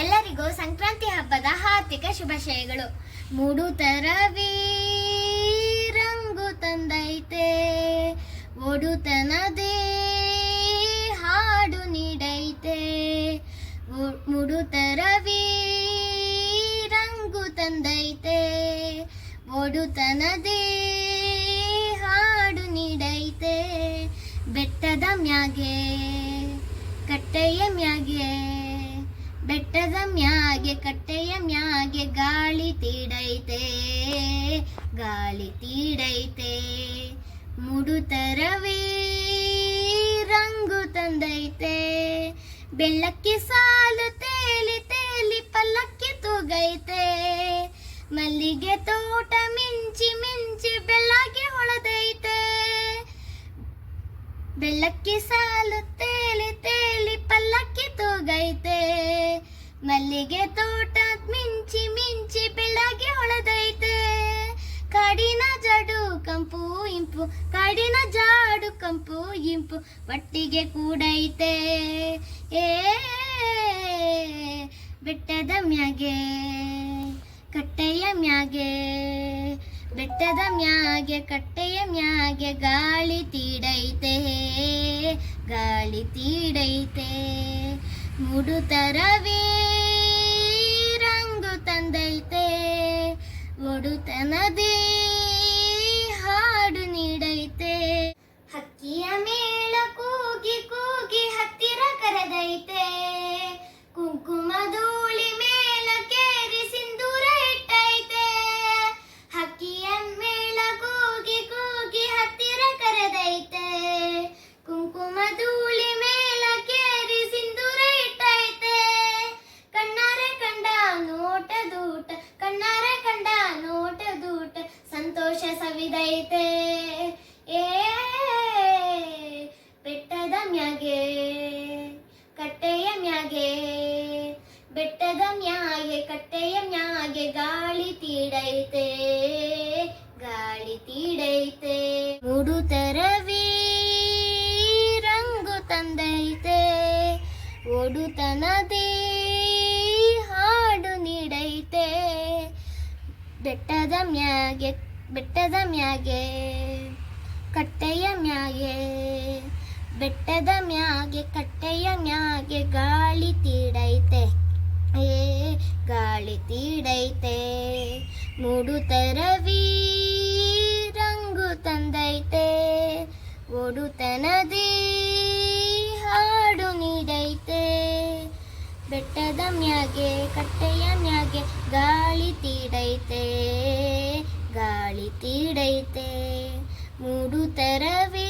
ಎಲ್ಲರಿಗೂ ಸಂಕ್ರಾಂತಿ ಹಬ್ಬದ ಹಾರ್ದಿಕ ಶುಭಾಶಯಗಳು. ಮೂಡುತರವೇ ರಂಗು ತಂದೈತೆ, ಒಡುತನದೇ ಹಾಡು ನೀಡೈತೆ. ಮೂಡುತರವೇ ರಂಗು ತಂದೈತೆ, ಒಡುತನದೇ ಹಾಡು ನೀಡೈತೆ. ಬೆಟ್ಟದ ಮ್ಯಾಗೆ ಕಟ್ಟೆಯ ಮ್ಯಾಗೆ, ಬೆಟ್ಟದ ಮ್ಯಾಗೆ ಕಟ್ಟೆಯ ಮ್ಯಾಗೆ ಗಾಳಿ ತೀಡೈತೆ, ಗಾಳಿ ತೀಡೈತೆ. ಮೂಡುತರವೇ ರಂಗು ತಂದೈತೆ, ಬೆಳ್ಳಕ್ಕಿ ಸಾಲು ತೇಲಿ ತೇಲಿ ಪಲ್ಲಕ್ಕಿ ತೂಗೈತೆ. ಮಲ್ಲಿಗೆ ತೋಟ ಮಿಂಚಿ ಮಿಂಚಿ ಬೆಳ್ಳಗೆ ಹೊಳೆದೈತೆ, ಬೆಳ್ಳಕ್ಕಿ ಸಾಲು ತೇಲಿ ತೇಲಿ ಪಲ್ಲಕ್ಕಿ ತೂಗೈತೆ. ಮಲ್ಲಿಗೆ ತೋಟ ಮಿಂಚಿ ಮಿಂಚಿ ಬೆಳ್ಳಗೆ ಹೊಳೆದೈತೆ. ಕಾಡಿನ ಜಾಡು ಕಂಪು ಇಂಪು, ಕಾಡಿನ ಜಾಡು ಕಂಪು ಇಂಪು ಒಟ್ಟಿಗೆ ಕೂಡೈತೆ. ಏ ಬೆಟ್ಟದ ಮ್ಯಾಗೆ ಕಟ್ಟೆಯ ಮ್ಯಾಗೆ, ಬೆಟ್ಟದ ಮ್ಯಾಗೆ ಕಟ್ಟೆಯ ಮ್ಯಾಗೆ ಗಾಳಿ ತೀಡೈತೆ, ಗಾಳಿ ತೀಡೈತೆ. ಮೂಡುತರವೇ ರಂಗು ತಂದೈತೆ, ಒಡುತನದೇ ಹಾಡು ನೀಡೈತೆ. ಹಕ್ಕಿಯ ಮೇಳ ಕೂಗಿ ಕೂಗಿ ಹತ್ತಿರ ಕರೆದೈತೆ, ಕುಂಕುಮ ಧೂಳಿ ಮೇಲ ಕೇರಿ ಸಿಂಧೂರ ಇಟ್ಟೈತೆ. ಹಕ್ಕಿಯ ಮೇಳ ಕೂಗಿ ಕೂಗಿ ಹತ್ತಿರ ಕರೆದೈತೆ, ಕುಂಕುಮ ಧೂಳಿ ಮೇಲ ಕೇರಿ ಸಿಂಧೂರ ಇಟ್ಟೈತೆ. ಕಣ್ಣಾರೆ ಕಂಡ ನೋಟದೂಟ, ಕಣ್ಣಾರೆ ಕಂಡ ನೋಟದೂಟ ಸಂತೋಷ ಸವಿದೈತೆ. ಏ ಬೆಟ್ಟದ ಮ್ಯಾಗೆ ಕಟ್ಟೆಯ ಮ್ಯಾಗೆ, ಬೆಟ್ಟದ ಮ್ಯಾಗೆ ಕಟ್ಟೆಯ ಮ್ಯಾಗೆ ಗಾಳಿ ತೀಡೈತೆ, ಗಾಳಿ ತೀಡೈತೆ. ಮೂಡುತರವೇ ರಂಗು ತಂದೈತೆ, ಒಡುತನದೇ ಹಾಡು ನೀಡೈತೆ. ಬೆಟ್ಟದ ಮ್ಯಾಗೆ ಬೆಟ್ಟದ ಮ್ಯಾಗೆ ಕಟ್ಟೆಯ ಮ್ಯಾಗೆ, ಬೆಟ್ಟದ ಮ್ಯಾಗೆ ಕಟ್ಟೆಯ ಮ್ಯಾಗೆ ಗಾಳಿ ತೀಡೈತೆ, ಏ ಗಾಳಿ ತೀಡೈತೆ. ಮೂಡುತರವೇ ರಂಗು ತಂದೈತೆ, ಒಡುತನದೇ ಹಾಡು ನೀಡೈತೆ. ಬೆಟ್ಟದ ಮ್ಯಾಗೆ ಕಟ್ಟೆಯ ಮ್ಯಾಗೆ ಗಾಳಿ ತೀಡೈತೆ, ಗಾಳಿ ತೀಡೈತೆ. ಮೂಡುತರವೇ